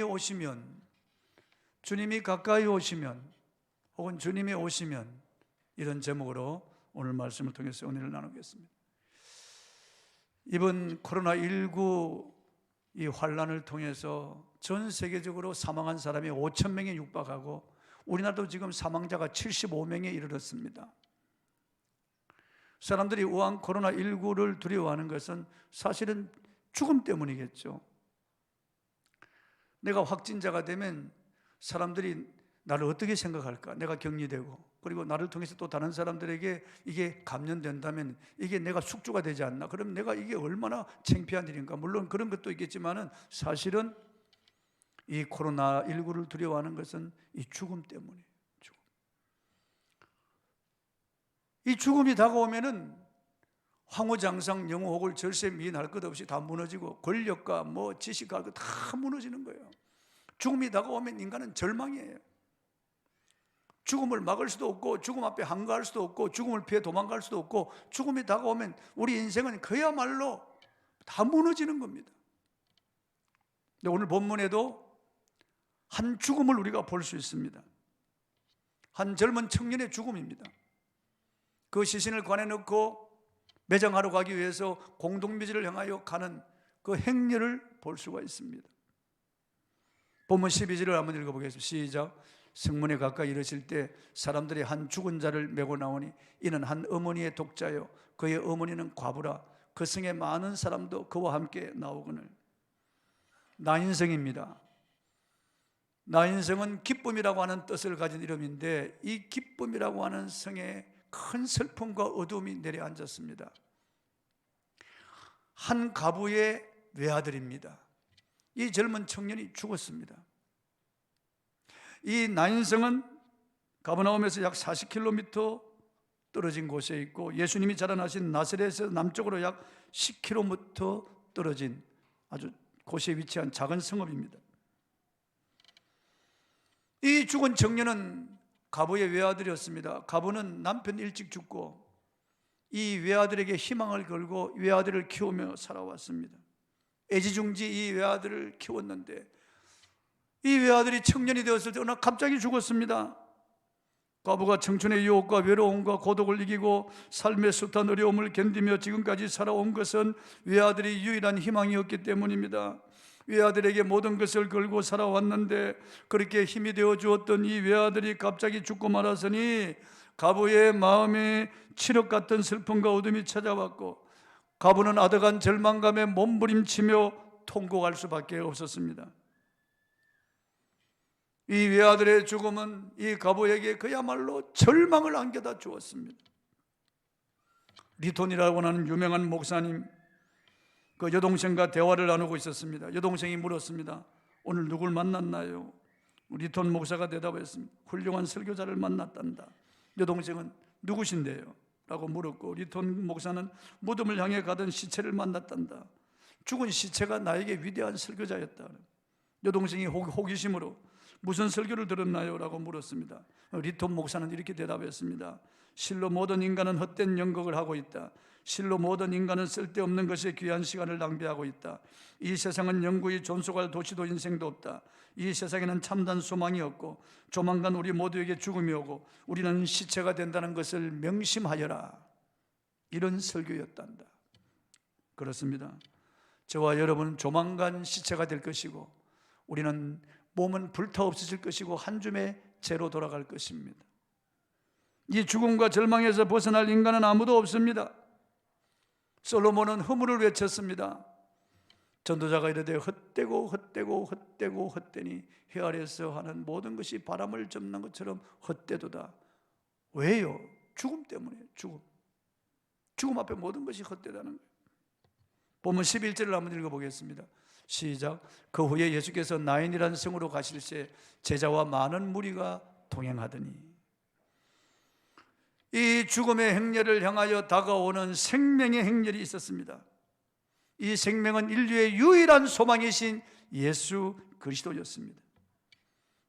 오시면, 주님이 가까이 오시면, 혹은 주님이 오시면, 이런 제목으로 오늘 말씀을 통해서 은혜를 나누겠습니다. 이번 코로나19 이 환란을 통해서 전 세계적으로 사망한 사람이 5천 명에 육박하고 우리나라도 지금 사망자가 75명에 이르렀습니다. 사람들이 우한 코로나19를 두려워하는 것은 사실은 죽음 때문이겠죠. 내가 확진자가 되면 사람들이 나를 어떻게 생각할까? 내가 격리되고, 그리고 나를 통해서 또 다른 사람들에게 이게 감염된다면 이게 내가 숙주가 되지 않나? 그럼 내가 이게 얼마나 창피한 일인가? 물론 그런 것도 있겠지만은 사실은 이 코로나19를 두려워하는 것은 이 죽음 때문이에요. 죽음. 이 죽음이 다가오면은 황후장상 영우혹을 절세 미인할 것 없이 다 무너지고, 권력과 지식과 다 무너지는 거예요. 죽음이 다가오면 인간은 절망이에요. 죽음을 막을 수도 없고, 죽음 앞에 항거할 수도 없고, 죽음을 피해 도망갈 수도 없고, 죽음이 다가오면 우리 인생은 그야말로 다 무너지는 겁니다. 근데 오늘 본문에도 한 죽음을 우리가 볼 수 있습니다. 한 젊은 청년의 죽음입니다. 그 시신을 관에 넣고 매장하러 가기 위해서 공동묘지를 향하여 가는 그 행렬을 볼 수가 있습니다. 본문 12절을 한번 읽어보겠습니다. 시작. 성문에 가까이 이르실 때 사람들이 한 죽은 자를 메고 나오니 이는 한 어머니의 독자요 그의 어머니는 과부라. 그 성에 많은 사람도 그와 함께 나오거늘. 나인성입니다. 나인성은 기쁨이라고 하는 뜻을 가진 이름인데, 이 기쁨이라고 하는 성에 큰 슬픔과 어두움이 내려앉았습니다. 한 가부의 외아들입니다. 이 젊은 청년이 죽었습니다. 이 나인성은 가버나움에서 약 40km 떨어진 곳에 있고, 예수님이 자라나신 나사렛에서 남쪽으로 약 10km 떨어진 아주 곳에 위치한 작은 성읍입니다. 이 죽은 청년은 가부의 외아들이었습니다. 가부는 남편 일찍 죽고 이 외아들에게 희망을 걸고 외아들을 키우며 살아왔습니다. 애지중지 이 외아들을 키웠는데, 이 외아들이 청년이 되었을 때 어느 날 갑자기 죽었습니다. 가부가 청춘의 유혹과 외로움과 고독을 이기고 삶의 숱한 어려움을 견디며 지금까지 살아온 것은 외아들이 유일한 희망이었기 때문입니다. 외아들에게 모든 것을 걸고 살아왔는데, 그렇게 힘이 되어 주었던 이 외아들이 갑자기 죽고 말았으니 가부의 마음에 칠흑 같은 슬픔과 어둠이 찾아왔고, 가부는 아득한 절망감에 몸부림치며 통곡할 수밖에 없었습니다. 이 외아들의 죽음은 이 가부에게 그야말로 절망을 안겨다 주었습니다. 리톤이라고 하는 유명한 목사님, 그 여동생과 대화를 나누고 있었습니다. 여동생이 물었습니다. 오늘 누굴 만났나요? 리톤 목사가 대답했습니다. 훌륭한 설교자를 만났단다. 여동생은 누구신데요? 라고 물었고, 리톤 목사는 무덤을 향해 가던 시체를 만났단다. 죽은 시체가 나에게 위대한 설교자였다. 여동생이 호기심으로 무슨 설교를 들었나요? 라고 물었습니다. 리톤 목사는 이렇게 대답했습니다. 실로 모든 인간은 헛된 연극을 하고 있다. 실로 모든 인간은 쓸데없는 것에 귀한 시간을 낭비하고 있다. 이 세상은 영구히 존속할 도시도 인생도 없다. 이 세상에는 참된 소망이 없고 조만간 우리 모두에게 죽음이 오고 우리는 시체가 된다는 것을 명심하여라. 이런 설교였단다. 그렇습니다. 저와 여러분은 조만간 시체가 될 것이고, 우리는 몸은 불타 없어질 것이고 한 줌의 재로 돌아갈 것입니다. 이 죽음과 절망에서 벗어날 인간은 아무도 없습니다. 솔로몬은 허물을 외쳤습니다. 전도자가 이르되 헛되고 헛되고 헛되고 헛되니 해 아래에서 하는 모든 것이 바람을 접는 것처럼 헛되도다. 왜요? 죽음 때문이에요. 죽음 앞에 모든 것이 헛되다는 거예요. 본문 11절을 한번 읽어보겠습니다. 시작. 그 후에 예수께서 나인이라는 성으로 가실새 제자와 많은 무리가 동행하더니. 이 죽음의 행렬을 향하여 다가오는 생명의 행렬이 있었습니다. 이 생명은 인류의 유일한 소망이신 예수 그리스도였습니다.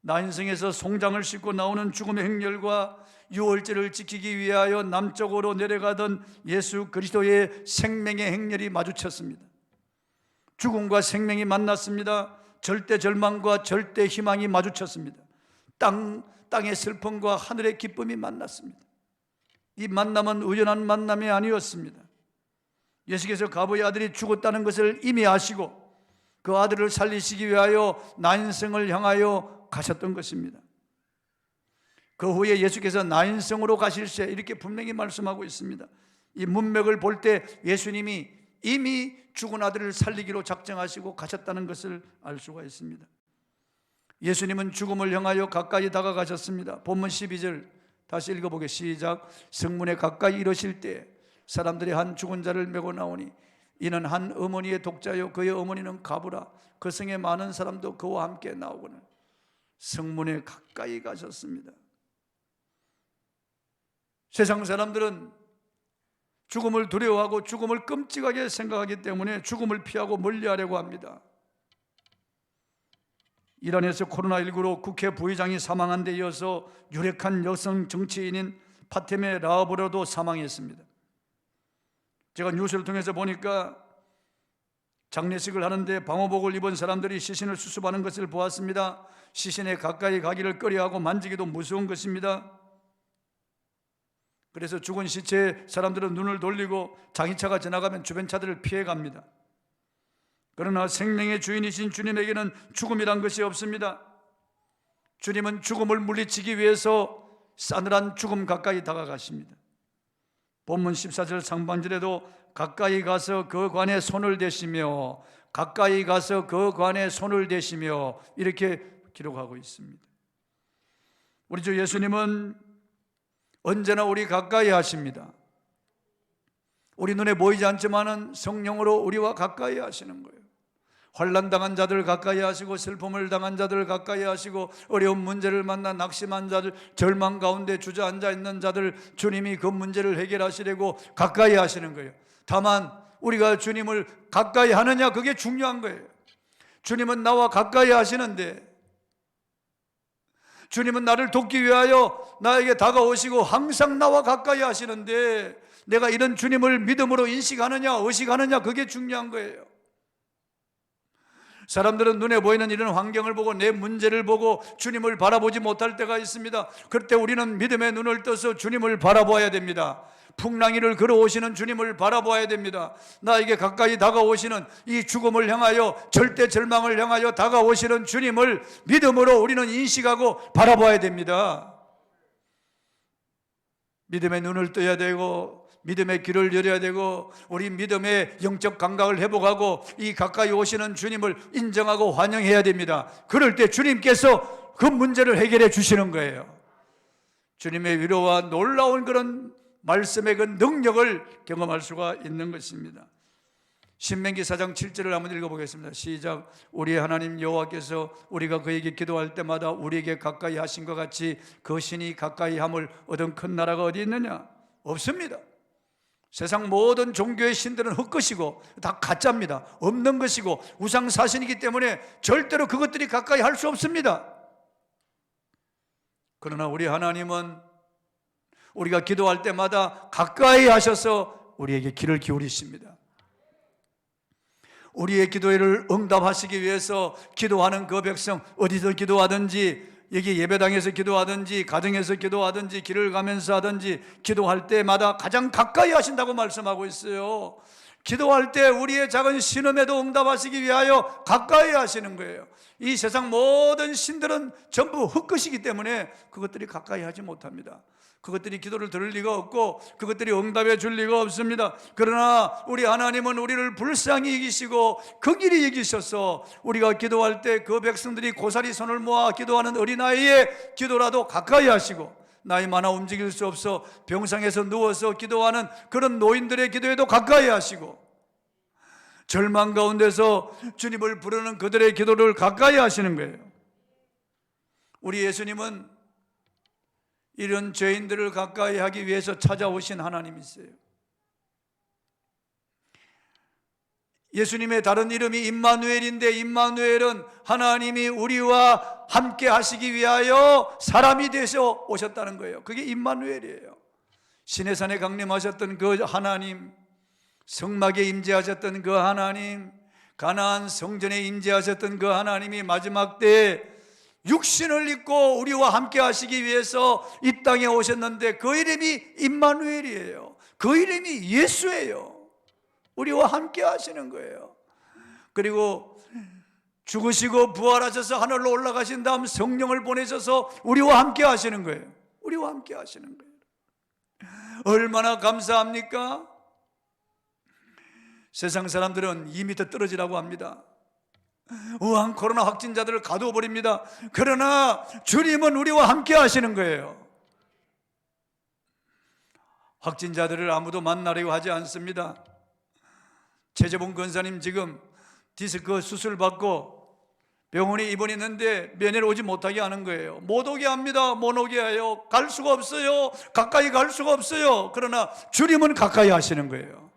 나인성에서 송장을 싣고 나오는 죽음의 행렬과 유월절을 지키기 위하여 남쪽으로 내려가던 예수 그리스도의 생명의 행렬이 마주쳤습니다. 죽음과 생명이 만났습니다. 절대 절망과 절대 희망이 마주쳤습니다. 땅의 슬픔과 하늘의 기쁨이 만났습니다. 이 만남은 우연한 만남이 아니었습니다. 예수께서 가부의 아들이 죽었다는 것을 이미 아시고 그 아들을 살리시기 위하여 나인성을 향하여 가셨던 것입니다. 그 후에 예수께서 나인성으로 가실새 이렇게 분명히 말씀하고 있습니다. 이 문맥을 볼 때 예수님이 이미 죽은 아들을 살리기로 작정하시고 가셨다는 것을 알 수가 있습니다. 예수님은 죽음을 향하여 가까이 다가가셨습니다. 본문 12절 다시 읽어보게 시작. 성문에 가까이 이르실 때 사람들이 한 죽은 자를 메고 나오니 이는 한 어머니의 독자요 그의 어머니는 가부라. 그 성에 많은 사람도 그와 함께 나오거늘. 성문에 가까이 가셨습니다. 세상 사람들은 죽음을 두려워하고 죽음을 끔찍하게 생각하기 때문에 죽음을 피하고 멀리하려고 합니다. 이란에서 코로나19로 국회 부의장이 사망한 데 이어서 유력한 여성 정치인인 파테메 라하브로도 사망했습니다. 제가 뉴스를 통해서 보니까 장례식을 하는데 방호복을 입은 사람들이 시신을 수습하는 것을 보았습니다. 시신에 가까이 가기를 꺼려하고 만지기도 무서운 것입니다. 그래서 죽은 시체에 사람들은 눈을 돌리고 장의차가 지나가면 주변 차들을 피해갑니다. 그러나 생명의 주인이신 주님에게는 죽음이란 것이 없습니다. 주님은 죽음을 물리치기 위해서 싸늘한 죽음 가까이 다가가십니다. 본문 14절 상반절에도 가까이 가서 그 관에 손을 대시며 가까이 가서 그 관에 손을 대시며 이렇게 기록하고 있습니다. 우리 주 예수님은 언제나 우리 가까이 하십니다. 우리 눈에 보이지 않지만은 성령으로 우리와 가까이 하시는 거예요. 환난 당한 자들 가까이 하시고 슬픔을 당한 자들 가까이 하시고 어려운 문제를 만나 낙심한 자들, 절망 가운데 주저앉아 있는 자들 주님이 그 문제를 해결하시려고 가까이 하시는 거예요. 다만 우리가 주님을 가까이 하느냐 그게 중요한 거예요. 주님은 나와 가까이 하시는데 주님은 나를 돕기 위하여 나에게 다가오시고 항상 나와 가까이 하시는데 내가 이런 주님을 믿음으로 인식하느냐 의식하느냐 그게 중요한 거예요. 사람들은 눈에 보이는 이런 환경을 보고 내 문제를 보고 주님을 바라보지 못할 때가 있습니다. 그럴 때 우리는 믿음의 눈을 떠서 주님을 바라보아야 됩니다. 풍랑이를 걸어오시는 주님을 바라보아야 됩니다. 나에게 가까이 다가오시는 이 죽음을 향하여 절대 절망을 향하여 다가오시는 주님을 믿음으로 우리는 인식하고 바라보아야 됩니다. 믿음의 눈을 떠야 되고 믿음의 길을 열어야 되고 우리 믿음의 영적 감각을 회복하고 이 가까이 오시는 주님을 인정하고 환영해야 됩니다. 그럴 때 주님께서 그 문제를 해결해 주시는 거예요. 주님의 위로와 놀라운 그런 말씀의 그 능력을 경험할 수가 있는 것입니다. 신명기 4장 7절을 한번 읽어보겠습니다. 시작. 우리 하나님 여호와께서 우리가 그에게 기도할 때마다 우리에게 가까이 하신 것 같이 그 신이 가까이 함을 얻은 큰 나라가 어디 있느냐? 없습니다. 세상 모든 종교의 신들은 헛것이고 다 가짜입니다. 없는 것이고 우상사신이기 때문에 절대로 그것들이 가까이 할 수 없습니다. 그러나 우리 하나님은 우리가 기도할 때마다 가까이 하셔서 우리에게 귀를 기울이십니다. 우리의 기도를 응답하시기 위해서 기도하는 그 백성 어디서 기도하든지 여기 예배당에서 기도하든지 가정에서 기도하든지 길을 가면서 하든지 기도할 때마다 가장 가까이 하신다고 말씀하고 있어요. 기도할 때 우리의 작은 신음에도 응답하시기 위하여 가까이 하시는 거예요. 이 세상 모든 신들은 전부 헛것이기 때문에 그것들이 가까이 하지 못합니다. 그것들이 기도를 들을 리가 없고 그것들이 응답해 줄 리가 없습니다. 그러나 우리 하나님은 우리를 불쌍히 여기시고 긍휼히 여기셔서 우리가 기도할 때 그 백성들이 고사리 손을 모아 기도하는 어린아이의 기도라도 가까이 하시고 나이 많아 움직일 수 없어 병상에서 누워서 기도하는 그런 노인들의 기도에도 가까이 하시고 절망 가운데서 주님을 부르는 그들의 기도를 가까이 하시는 거예요. 우리 예수님은 이런 죄인들을 가까이 하기 위해서 찾아오신 하나님이세요. 예수님의 다른 이름이 임마누엘인데 임마누엘은 하나님이 우리와 함께 하시기 위하여 사람이 되셔 오셨다는 거예요. 그게 임마누엘이에요. 시내산에 강림하셨던 그 하나님, 성막에 임재하셨던 그 하나님, 가나안 성전에 임재하셨던 그 하나님이 마지막 때에 육신을 입고 우리와 함께 하시기 위해서 이 땅에 오셨는데 그 이름이 임마누엘이에요. 그 이름이 예수예요. 우리와 함께 하시는 거예요. 그리고 죽으시고 부활하셔서 하늘로 올라가신 다음 성령을 보내셔서 우리와 함께 하시는 거예요. 우리와 함께 하시는 거예요. 얼마나 감사합니까? 세상 사람들은 2m 떨어지라고 합니다. 우한 코로나 확진자들을 가두어 버립니다. 그러나 주님은 우리와 함께 하시는 거예요. 확진자들을 아무도 만나려고 하지 않습니다. 최재봉 권사님 지금 디스크 수술 받고 병원에 입원했는데 면회를 오지 못하게 하는 거예요. 못 오게 합니다. 못 오게 해요. 갈 수가 없어요. 가까이 갈 수가 없어요. 그러나 주님은 가까이 하시는 거예요.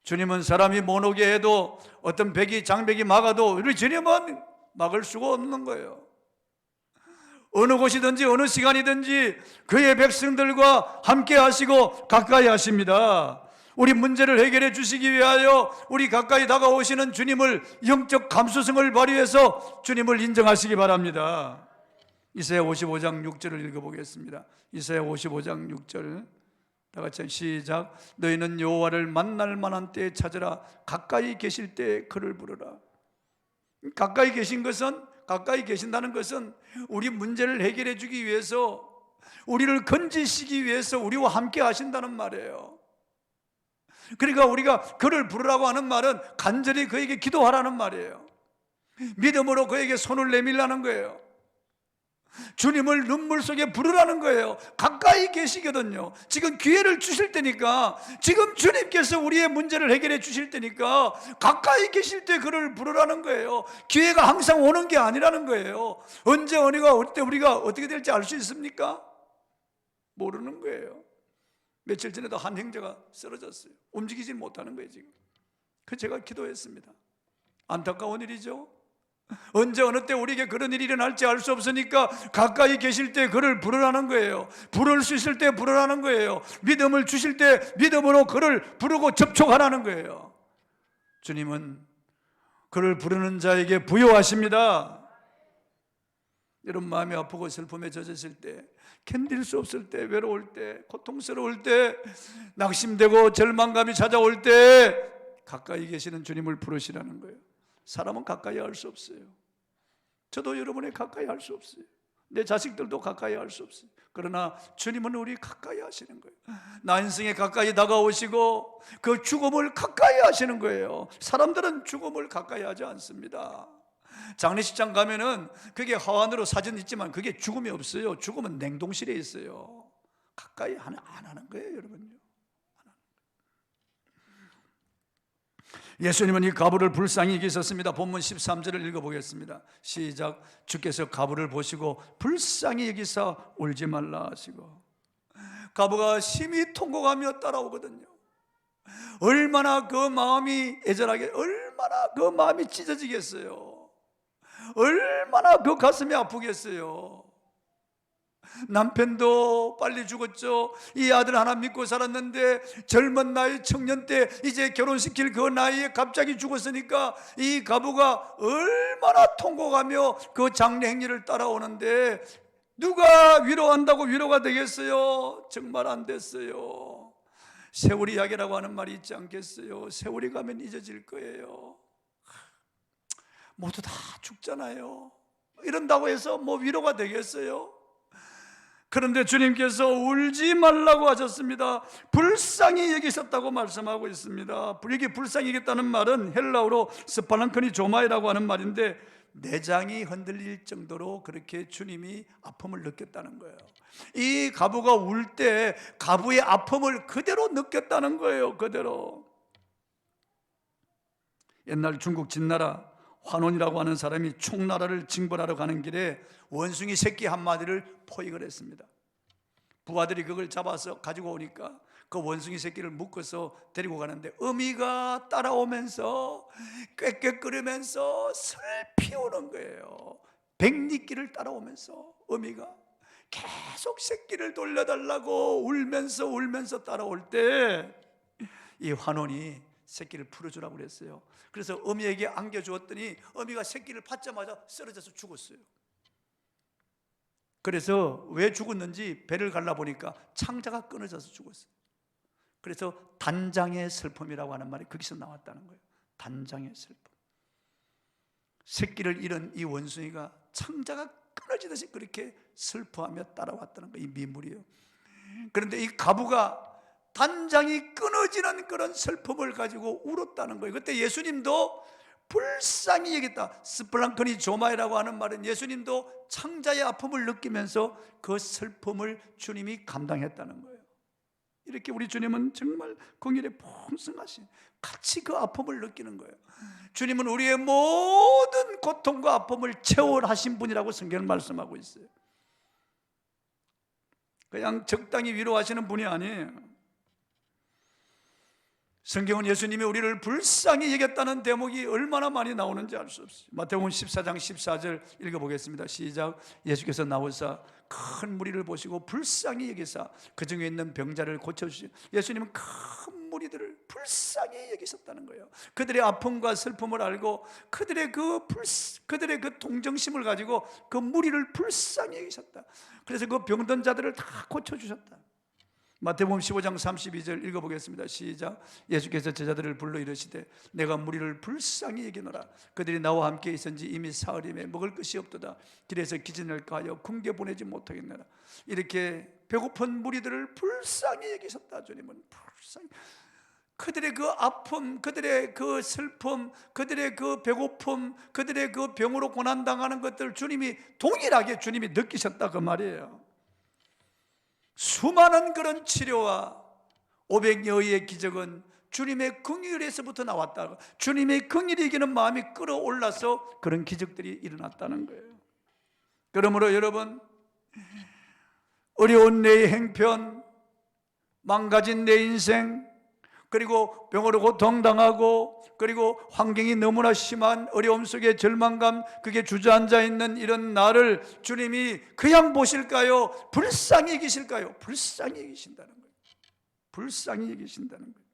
주님은 사람이 못 오게 해도 어떤 장벽이 막아도 우리 주님은 막을 수가 없는 거예요. 어느 곳이든지 어느 시간이든지 그의 백성들과 함께 하시고 가까이 하십니다. 우리 문제를 해결해 주시기 위하여 우리 가까이 다가오시는 주님을 영적 감수성을 발휘해서 주님을 인정하시기 바랍니다. 이사야 55장 6절을 읽어보겠습니다. 이사야 55장 6절 다 같이 시작. 너희는 여호와를 만날 만한 때에 찾으라. 가까이 계실 때에 그를 부르라. 가까이 계신다는 것은 우리 문제를 해결해 주기 위해서, 우리를 건지시기 위해서 우리와 함께 하신다는 말이에요. 그러니까 우리가 그를 부르라고 하는 말은 간절히 그에게 기도하라는 말이에요. 믿음으로 그에게 손을 내밀라는 거예요. 주님을 눈물 속에 부르라는 거예요. 가까이 계시거든요. 지금 기회를 주실 때니까, 지금 주님께서 우리의 문제를 해결해 주실 때니까 가까이 계실 때 그를 부르라는 거예요. 기회가 항상 오는 게 아니라는 거예요. 언제 어디가 어때 우리가 어떻게 될지 알 수 있습니까? 모르는 거예요. 며칠 전에도 한 형제가 쓰러졌어요. 움직이지 못하는 거예요 지금. 그 제가 기도했습니다. 안타까운 일이죠. 언제 어느 때 우리에게 그런 일이 일어날지 알 수 없으니까 가까이 계실 때 그를 부르라는 거예요. 부를 수 있을 때 부르라는 거예요. 믿음을 주실 때 믿음으로 그를 부르고 접촉하라는 거예요. 주님은 그를 부르는 자에게 부여하십니다. 여러분 마음이 아프고 슬픔에 젖으실 때, 견딜 수 없을 때, 외로울 때, 고통스러울 때, 낙심되고 절망감이 찾아올 때 가까이 계시는 주님을 부르시라는 거예요. 사람은 가까이 할 수 없어요. 저도 여러분이 가까이 할 수 없어요. 내 자식들도 가까이 할 수 없어요. 그러나 주님은 우리 가까이 하시는 거예요. 나 인생에 가까이 다가오시고 그 죽음을 가까이 하시는 거예요. 사람들은 죽음을 가까이 하지 않습니다. 장례식장 가면은 그게 화환으로 사진 있지만 그게 죽음이 없어요. 죽음은 냉동실에 있어요. 가까이 안 하는 거예요, 여러분요. 예수님은 이 가부를 불쌍히 여기셨습니다. 본문 13절을 읽어보겠습니다. 시작. 주께서 가부를 보시고 불쌍히 여기사 울지 말라 하시고. 가부가 심히 통곡하며 따라오거든요. 얼마나 그 마음이 애절하게, 얼마나 그 마음이 찢어지겠어요. 얼마나 그 가슴이 아프겠어요. 남편도 빨리 죽었죠. 이 아들 하나 믿고 살았는데 젊은 나이 청년 때 이제 결혼시킬 그 나이에 갑자기 죽었으니까 이 가부가 얼마나 통곡하며 그 장례 행리를 따라오는데 누가 위로한다고 위로가 되겠어요? 정말 안 됐어요. 세월이 약이라고 하는 말이 있지 않겠어요? 세월이 가면 잊어질 거예요. 모두 다 죽잖아요. 이런다고 해서 뭐 위로가 되겠어요? 그런데 주님께서 울지 말라고 하셨습니다. 불쌍히 여기셨다고 말씀하고 있습니다. 여기 불쌍히 여겼다는 말은 헬라어로 스팔랑크니 조마이라고 하는 말인데 내장이 흔들릴 정도로 그렇게 주님이 아픔을 느꼈다는 거예요. 이 가부가 울 때 가부의 아픔을 그대로 느꼈다는 거예요. 그대로. 옛날 중국 진나라 환원이라고 하는 사람이 총나라를 징벌하러 가는 길에 원숭이 새끼 한 마리를 포획을 했습니다. 부하들이 그걸 잡아서 가지고 오니까 그 원숭이 새끼를 묶어서 데리고 가는데 어미가 따라오면서 꾀꾀거리면서 슬피 우는 거예요. 백리길을 따라오면서 어미가 계속 새끼를 돌려달라고 울면서 따라올 때 이 환원이 새끼를 풀어주라고 그랬어요. 그래서 어미에게 안겨주었더니 어미가 새끼를 받자마자 쓰러져서 죽었어요. 그래서 왜 죽었는지 배를 갈라보니까 창자가 끊어져서 죽었어요. 그래서 단장의 슬픔이라고 하는 말이 거기서 나왔다는 거예요. 단장의 슬픔. 새끼를 잃은 이 원숭이가 창자가 끊어지듯이 그렇게 슬퍼하며 따라왔다는 거예요. 이 미물이요. 그런데 이 과부가 단장이 끊어지는 그런 슬픔을 가지고 울었다는 거예요. 그때 예수님도 불쌍히 여겼다. 스플랑크니 조마이라고 하는 말은 예수님도 창자의 아픔을 느끼면서 그 슬픔을 주님이 감당했다는 거예요. 이렇게 우리 주님은 정말 긍휼에 풍성하신, 같이 그 아픔을 느끼는 거예요. 주님은 우리의 모든 고통과 아픔을 체월하신 분이라고 성경은 말씀하고 있어요. 그냥 적당히 위로하시는 분이 아니에요. 성경은 예수님이 우리를 불쌍히 여겼다는 대목이 얼마나 많이 나오는지 알 수 없어요. 마태복음 14장 14절 읽어보겠습니다. 시작. 예수께서 나오사 큰 무리를 보시고 불쌍히 여기사 그 중에 있는 병자를 고쳐주시고, 예수님은 큰 무리들을 불쌍히 여기셨다는 거예요. 그들의 아픔과 슬픔을 알고 그들의 그 동정심을 가지고 그 무리를 불쌍히 여기셨다. 그래서 그 병든 자들을 다 고쳐주셨다. 마태복음 15장 32절 읽어보겠습니다. 시작. 예수께서 제자들을 불러 이르시되 내가 무리를 불쌍히 여기노라. 그들이 나와 함께 있은지 이미 사흘임에 먹을 것이 없도다. 길에서 기진할까 하여 궁게 보내지 못하겠노라. 이렇게 배고픈 무리들을 불쌍히 여기셨다. 주님은 불쌍히. 그들의 그 아픔, 그들의 그 슬픔, 그들의 그 배고픔, 그들의 그 병으로 고난당하는 것들 주님이 동일하게 주님이 느끼셨다 그 말이에요. 수많은 그런 치료와 500여의 기적은 주님의 긍휼에서부터 나왔다. 주님의 긍휼이 이기는 마음이 끌어올라서 그런 기적들이 일어났다는 거예요. 그러므로 여러분, 어려운 내 행편, 망가진 내 인생, 그리고 병으로 고통당하고 그리고 환경이 너무나 심한 어려움 속에 절망감, 그게 주저앉아 있는 이런 나를 주님이 그냥 보실까요? 불쌍히 여기실까요? 불쌍히 여기신다는 거예요. 불쌍히 여기신다는 거예요.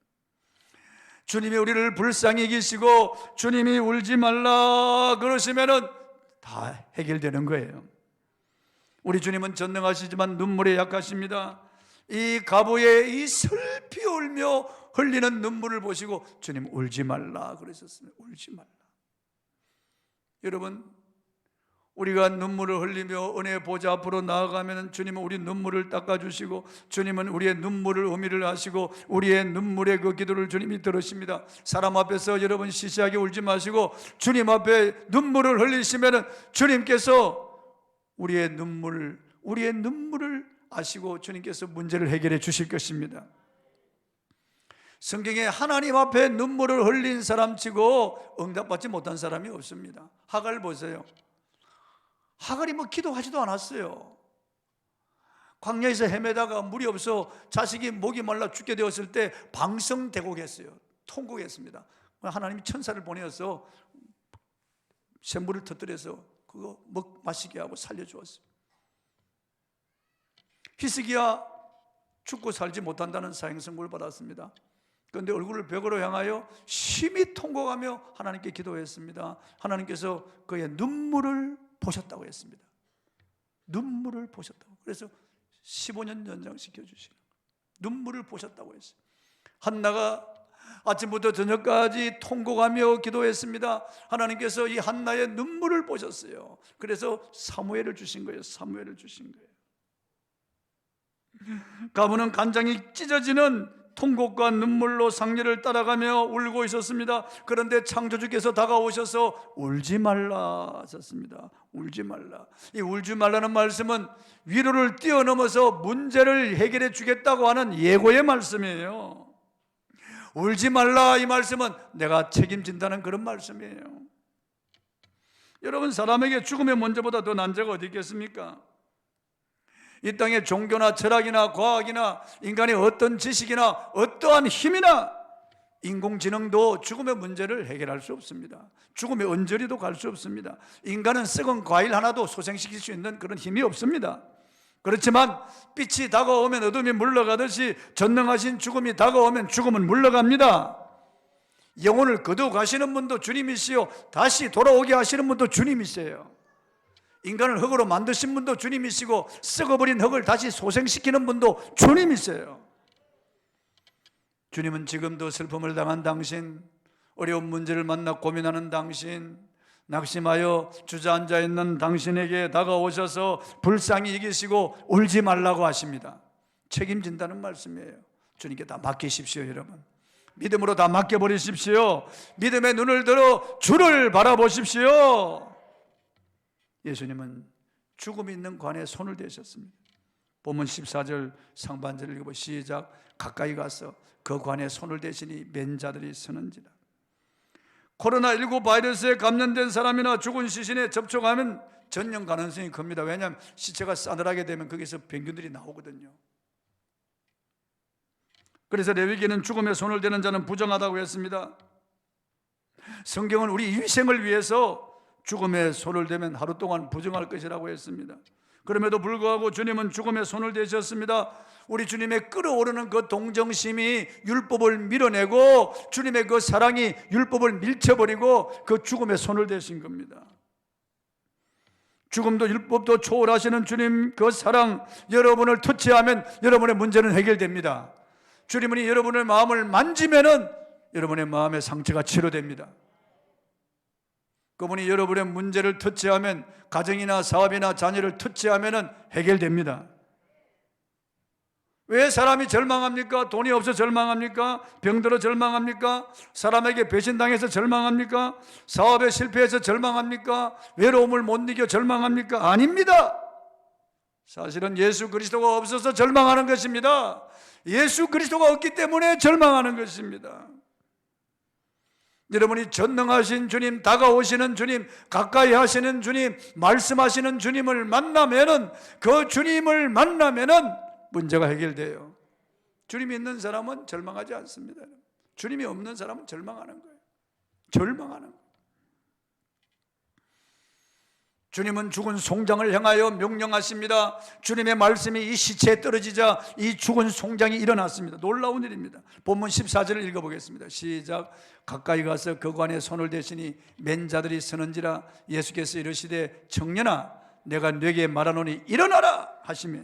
주님이 우리를 불쌍히 여기시고 주님이 울지 말라 그러시면은 다 해결되는 거예요. 우리 주님은 전능하시지만 눈물에 약하십니다. 이 과부의 이 슬피 울며 흘리는 눈물을 보시고 주님 울지 말라 그러셨습니다. 울지 말라. 여러분, 우리가 눈물을 흘리며 은혜의 보좌 앞으로 나아가면 주님은 우리 눈물을 닦아주시고 주님은 우리의 눈물을 의미를 하시고 우리의 눈물의 그 기도를 주님이 들으십니다. 사람 앞에서 여러분 시시하게 울지 마시고 주님 앞에 눈물을 흘리시면 주님께서 우리의 눈물을 아시고 주님께서 문제를 해결해 주실 것입니다. 성경에 하나님 앞에 눈물을 흘린 사람치고 응답받지 못한 사람이 없습니다. 하갈 보세요. 하갈이 기도하지도 않았어요. 광야에서 헤매다가 물이 없어 자식이 목이 말라 죽게 되었을 때 방성대곡했어요. 통곡했습니다. 하나님이 천사를 보내어서 샘물을 터뜨려서 그거 마시게 하고 살려주었어요. 히스기야 죽고 살지 못한다는 사형선고를 받았습니다. 그런데 얼굴을 벽으로 향하여 심히 통곡하며 하나님께 기도했습니다. 하나님께서 그의 눈물을 보셨다고 했습니다. 눈물을 보셨다고. 그래서 15년 연장시켜 주시는 눈물을 보셨다고 했어요. 한나가 아침부터 저녁까지 통곡하며 기도했습니다. 하나님께서 이 한나의 눈물을 보셨어요. 그래서 사무엘을 주신 거예요. 사무엘을 주신 거예요. 가문은 간장이 찢어지는 통곡과 눈물로 상례를 따라가며 울고 있었습니다. 그런데 창조주께서 다가오셔서 울지 말라 하셨습니다. 울지 말라. 이 울지 말라는 말씀은 위로를 뛰어넘어서 문제를 해결해 주겠다고 하는 예고의 말씀이에요. 울지 말라 이 말씀은 내가 책임진다는 그런 말씀이에요. 여러분, 사람에게 죽음의 문제보다 더 난제가 어디 있겠습니까? 이 땅의 종교나 철학이나 과학이나 인간의 어떤 지식이나 어떠한 힘이나 인공지능도 죽음의 문제를 해결할 수 없습니다. 죽음의 언저리도 갈 수 없습니다. 인간은 썩은 과일 하나도 소생시킬 수 있는 그런 힘이 없습니다. 그렇지만 빛이 다가오면 어둠이 물러가듯이 전능하신 죽음이 다가오면 죽음은 물러갑니다. 영혼을 거두어 가시는 분도 주님이시요 다시 돌아오게 하시는 분도 주님이세요. 인간을 흙으로 만드신 분도 주님이시고 썩어버린 흙을 다시 소생시키는 분도 주님이세요. 주님은 지금도 슬픔을 당한 당신, 어려운 문제를 만나 고민하는 당신, 낙심하여 주저앉아 있는 당신에게 다가오셔서 불쌍히 이기시고 울지 말라고 하십니다. 책임진다는 말씀이에요. 주님께 다 맡기십시오. 여러분, 믿음으로 다 맡겨버리십시오. 믿음의 눈을 들어 주를 바라보십시오. 예수님은 죽음이 있는 관에 손을 대셨습니다. 본문 14절 상반절을 읽어보 시작. 가까이 가서 그 관에 손을 대시니 맨 자들이 서는지라. 코로나19 바이러스에 감염된 사람이나 죽은 시신에 접촉하면 전염 가능성이 큽니다. 왜냐하면 시체가 싸늘하게 되면 거기서 병균들이 나오거든요. 그래서 레위기는 죽음에 손을 대는 자는 부정하다고 했습니다. 성경은 우리 위생을 위해서 죽음에 손을 대면 하루 동안 부정할 것이라고 했습니다. 그럼에도 불구하고 주님은 죽음에 손을 대셨습니다. 우리 주님의 끓어오르는 그 동정심이 율법을 밀어내고 주님의 그 사랑이 율법을 밀쳐버리고 그 죽음에 손을 대신 겁니다. 죽음도 율법도 초월하시는 주님 그 사랑, 여러분을 터치하면 여러분의 문제는 해결됩니다. 주님은 여러분의 마음을 만지면은 여러분의 마음의 상처가 치료됩니다. 그분이 여러분의 문제를 터치하면, 가정이나 사업이나 자녀를 터치하면 해결됩니다. 왜 사람이 절망합니까? 돈이 없어 절망합니까? 병들어 절망합니까? 사람에게 배신당해서 절망합니까? 사업에 실패해서 절망합니까? 외로움을 못 이겨 절망합니까? 아닙니다. 사실은 예수 그리스도가 없어서 절망하는 것입니다. 예수 그리스도가 없기 때문에 절망하는 것입니다. 여러분이 전능하신 주님, 다가오시는 주님, 가까이 하시는 주님, 말씀하시는 주님을 만나면은, 그 주님을 만나면은 문제가 해결돼요. 주님이 있는 사람은 절망하지 않습니다. 주님이 없는 사람은 절망하는 거예요. 절망하는 거예요. 주님은 죽은 송장을 향하여 명령하십니다. 주님의 말씀이 이 시체에 떨어지자 이 죽은 송장이 일어났습니다. 놀라운 일입니다. 본문 14절을 읽어보겠습니다. 시작. 가까이 가서 그 관에 손을 대시니 맨 자들이 서는지라. 예수께서 이르시되 청년아 내가 네게 말하노니 일어나라 하시며.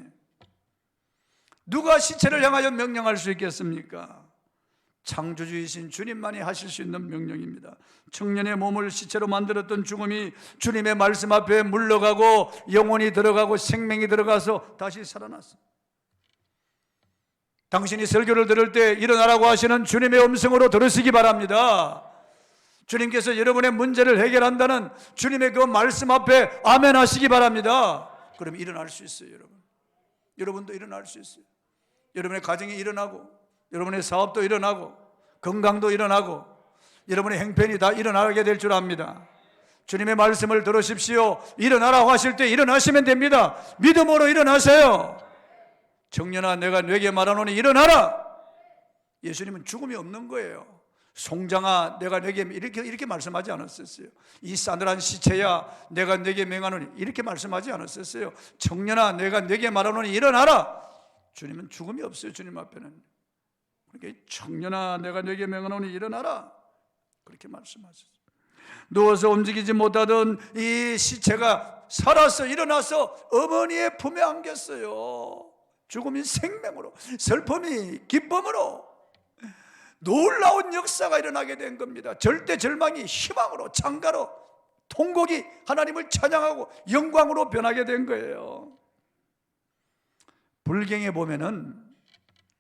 누가 시체를 향하여 명령할 수 있겠습니까? 창조주이신 주님만이 하실 수 있는 명령입니다. 청년의 몸을 시체로 만들었던 죽음이 주님의 말씀 앞에 물러가고 영혼이 들어가고 생명이 들어가서 다시 살아났습니다. 당신이 설교를 들을 때 일어나라고 하시는 주님의 음성으로 들으시기 바랍니다. 주님께서 여러분의 문제를 해결한다는 주님의 그 말씀 앞에 아멘 하시기 바랍니다. 그럼 일어날 수 있어요. 여러분도 일어날 수 있어요. 여러분의 가정이 일어나고, 여러분의 사업도 일어나고, 건강도 일어나고, 여러분의 행편이 다 일어나게 될 줄 압니다. 주님의 말씀을 들으십시오. 일어나라고 하실 때 일어나시면 됩니다. 믿음으로 일어나세요. 청년아 내가 네게 말하노니 일어나라. 예수님은 죽음이 없는 거예요. 송장아 내가 네게 이렇게 말씀하지 않았었어요. 이 싸늘한 시체야 내가 네게 명하노니 이렇게 말씀하지 않았었어요. 청년아 내가 네게 말하노니 일어나라. 주님은 죽음이 없어요. 주님 앞에는. 그러니까 청년아 내가 네게 명하노니 일어나라 그렇게 말씀하셨어요. 누워서 움직이지 못하던 이 시체가 살아서 일어나서 어머니의 품에 안겼어요. 죽음이 생명으로, 슬픔이 기쁨으로 놀라운 역사가 일어나게 된 겁니다. 절대 절망이 희망으로, 창가로, 통곡이 하나님을 찬양하고 영광으로 변하게 된 거예요. 불경에 보면은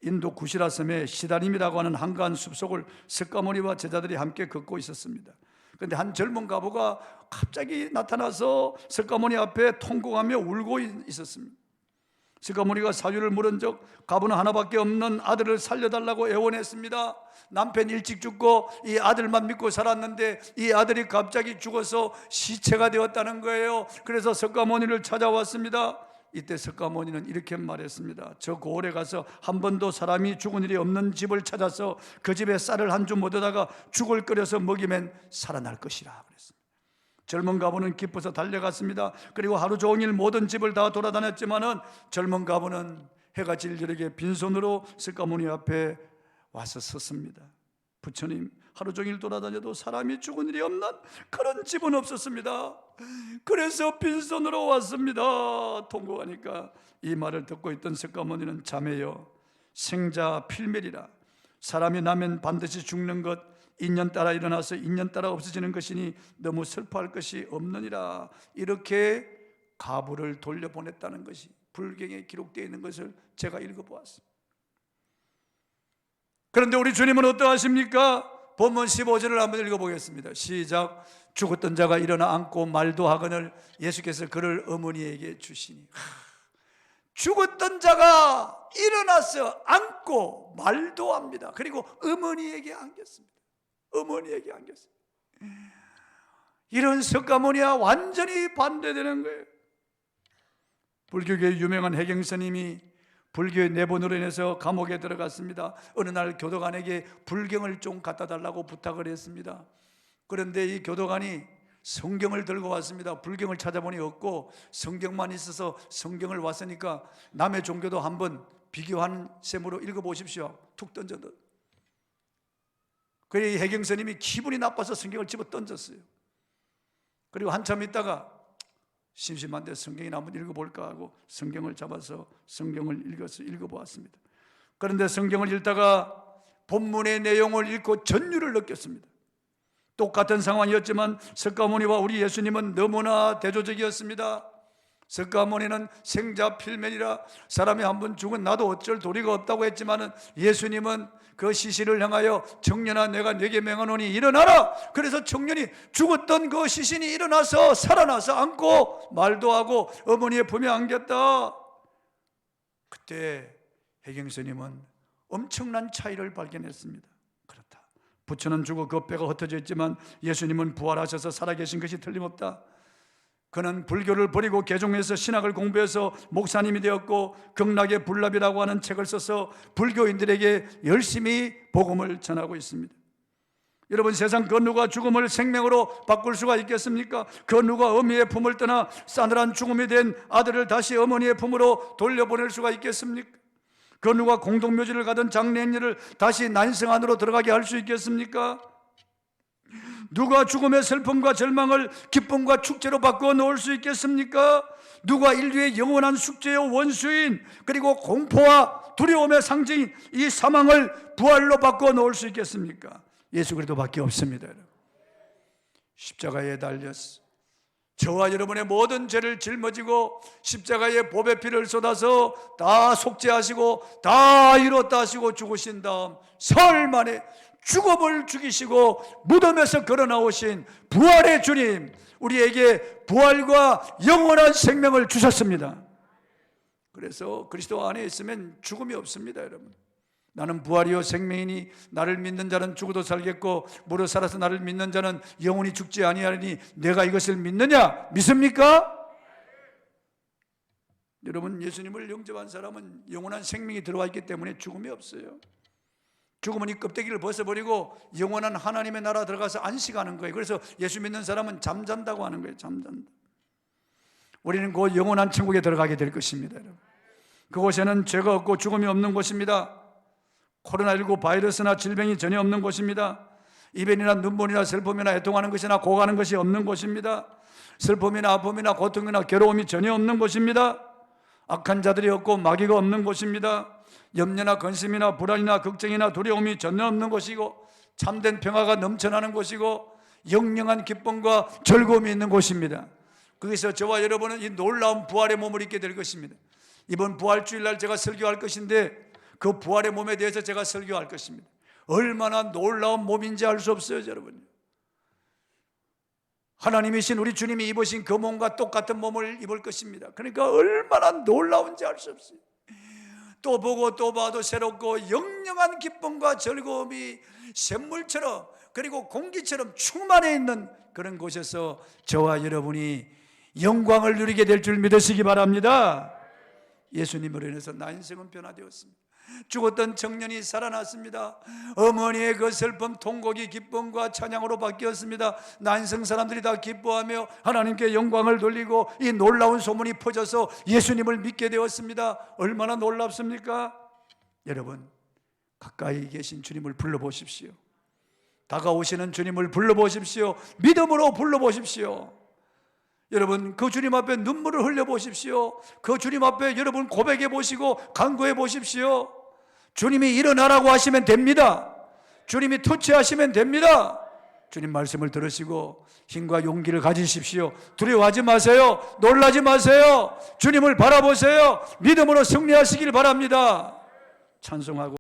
인도 구시라 섬에 시다림이라고 하는 한가한 숲속을 석가모니와 제자들이 함께 걷고 있었습니다. 그런데 한 젊은 과부가 갑자기 나타나서 석가모니 앞에 통곡하며 울고 있었습니다. 석가모니가 사유를 물은 적 과부는 하나밖에 없는 아들을 살려달라고 애원했습니다. 남편 일찍 죽고 이 아들만 믿고 살았는데 이 아들이 갑자기 죽어서 시체가 되었다는 거예요. 그래서 석가모니를 찾아왔습니다. 이때 석가모니는 이렇게 말했습니다. 저 고을에 가서 한 번도 사람이 죽은 일이 없는 집을 찾아서 그 집에 쌀을 한 줌 얻어다가 죽을 끓여서 먹이면 살아날 것이라 그랬습니다. 젊은 가부는 기뻐서 달려갔습니다. 그리고 하루 종일 모든 집을 다 돌아다녔지만은 젊은 가부는 해가 질저녁에 빈손으로 석가모니 앞에 와서 섰습니다. 부처님, 하루 종일 돌아다녀도 사람이 죽은 일이 없는 그런 집은 없었습니다. 그래서 빈손으로 왔습니다. 통곡하니까 이 말을 듣고 있던 석가모니는 자매여, 생자 필멸이라. 사람이 나면 반드시 죽는 것, 인연 따라 일어나서 인연 따라 없어지는 것이니 너무 슬퍼할 것이 없느니라. 이렇게 가부를 돌려보냈다는 것이 불경에 기록되어 있는 것을 제가 읽어보았습니다. 그런데 우리 주님은 어떠하십니까? 본문 15절을 한번 읽어보겠습니다. 시작. 죽었던 자가 일어나 앉고 말도 하거늘 예수께서 그를 어머니에게 주시니. 죽었던 자가 일어나서 앉고 말도 합니다. 그리고 어머니에게 안겼습니다. 어머니에게 안겼습니다. 이런 석가모니와 완전히 반대되는 거예요. 불교계의 유명한 해경스님이 불교의 내본으로 인해서 감옥에 들어갔습니다. 어느 날 교도관에게 불경을 좀 갖다 달라고 부탁을 했습니다. 그런데 이 교도관이 성경을 들고 왔습니다. 불경을 찾아보니 없고 성경만 있어서 성경을 왔으니까 남의 종교도 한번 비교한 셈으로 읽어보십시오. 툭 던져도. 그래 해경스님이 기분이 나빠서 성경을 집어 던졌어요. 그리고 한참 있다가 심심한데 성경이나 한번 읽어볼까 하고 성경을 잡아서 성경을 읽어보았습니다. 그런데 성경을 읽다가 본문의 내용을 읽고 전율을 느꼈습니다. 똑같은 상황이었지만 석가모니와 우리 예수님은 너무나 대조적이었습니다. 석가모니는 생자 필면이라 사람이 한 번 죽은 나도 어쩔 도리가 없다고 했지만은 예수님은 그 시신을 향하여 청년아 내가 네게 명하노니 일어나라. 그래서 청년이 죽었던 그 시신이 일어나서 살아나서 앉고 말도 하고 어머니의 품에 안겼다. 그때 해경스님은 엄청난 차이를 발견했습니다. 그렇다. 부처는 죽어 그 뼈가 흩어져 있지만 예수님은 부활하셔서 살아계신 것이 틀림없다. 그는 불교를 버리고 개종해서 신학을 공부해서 목사님이 되었고 극락의 불납이라고 하는 책을 써서 불교인들에게 열심히 복음을 전하고 있습니다. 여러분, 세상 그 누가 죽음을 생명으로 바꿀 수가 있겠습니까? 그 누가 어미의 품을 떠나 싸늘한 죽음이 된 아들을 다시 어머니의 품으로 돌려보낼 수가 있겠습니까? 그 누가 공동묘지를 가던 장례인을 다시 난생 안으로 들어가게 할 수 있겠습니까? 누가 죽음의 슬픔과 절망을 기쁨과 축제로 바꾸어 놓을 수 있겠습니까? 누가 인류의 영원한 숙제요 원수인 그리고 공포와 두려움의 상징인 이 사망을 부활로 바꾸어 놓을 수 있겠습니까? 예수 그리스도밖에 없습니다. 십자가에 달렸어 저와 여러분의 모든 죄를 짊어지고 십자가에 보배 피를 쏟아서 다 속죄하시고 다 이뤘다 하시고 죽으신 다음 사흘 만에 죽음을 죽이시고 무덤에서 걸어 나오신 부활의 주님, 우리에게 부활과 영원한 생명을 주셨습니다. 그래서 그리스도 안에 있으면 죽음이 없습니다. 여러분, 나는 부활이요 생명이니 나를 믿는 자는 죽어도 살겠고 무릇 살아서 나를 믿는 자는 영원히 죽지 아니하리니 내가 이것을 믿느냐? 믿습니까? 여러분, 예수님을 영접한 사람은 영원한 생명이 들어와 있기 때문에 죽음이 없어요. 죽음은 이 껍데기를 벗어버리고 영원한 하나님의 나라 들어가서 안식하는 거예요. 그래서 예수 믿는 사람은 잠잔다고 하는 거예요. 잠잔다. 우리는 곧 영원한 천국에 들어가게 될 것입니다. 여러분. 그곳에는 죄가 없고 죽음이 없는 곳입니다. 코로나19 바이러스나 질병이 전혀 없는 곳입니다. 이변이나 눈물이나 슬픔이나 애통하는 것이나 고가는 것이 없는 곳입니다. 슬픔이나 아픔이나 고통이나 괴로움이 전혀 없는 곳입니다. 악한 자들이 없고 마귀가 없는 곳입니다. 염려나 근심이나 불안이나 걱정이나 두려움이 전혀 없는 곳이고 참된 평화가 넘쳐나는 곳이고 영영한 기쁨과 즐거움이 있는 곳입니다. 거기서 저와 여러분은 이 놀라운 부활의 몸을 입게 될 것입니다. 이번 부활주일날 제가 설교할 것인데 그 부활의 몸에 대해서 제가 설교할 것입니다. 얼마나 놀라운 몸인지 알 수 없어요, 여러분. 하나님이신 우리 주님이 입으신 그 몸과 똑같은 몸을 입을 것입니다. 그러니까 얼마나 놀라운지 알 수 없어요. 또 보고 또 봐도 새롭고 영영한 기쁨과 즐거움이 샘물처럼 그리고 공기처럼 충만해 있는 그런 곳에서 저와 여러분이 영광을 누리게 될 줄 믿으시기 바랍니다. 예수님으로 인해서 나 인생은 변화되었습니다. 죽었던 청년이 살아났습니다. 어머니의 그 슬픔, 통곡이 기쁨과 찬양으로 바뀌었습니다. 난생 사람들이 다 기뻐하며 하나님께 영광을 돌리고 이 놀라운 소문이 퍼져서 예수님을 믿게 되었습니다. 얼마나 놀랍습니까? 여러분, 가까이 계신 주님을 불러보십시오. 다가오시는 주님을 불러보십시오. 믿음으로 불러보십시오. 여러분, 그 주님 앞에 눈물을 흘려보십시오. 그 주님 앞에 여러분 고백해 보시고 간구해 보십시오. 주님이 일어나라고 하시면 됩니다. 주님이 터치하시면 됩니다. 주님 말씀을 들으시고 힘과 용기를 가지십시오. 두려워하지 마세요. 놀라지 마세요. 주님을 바라보세요. 믿음으로 승리하시길 바랍니다. 찬송하고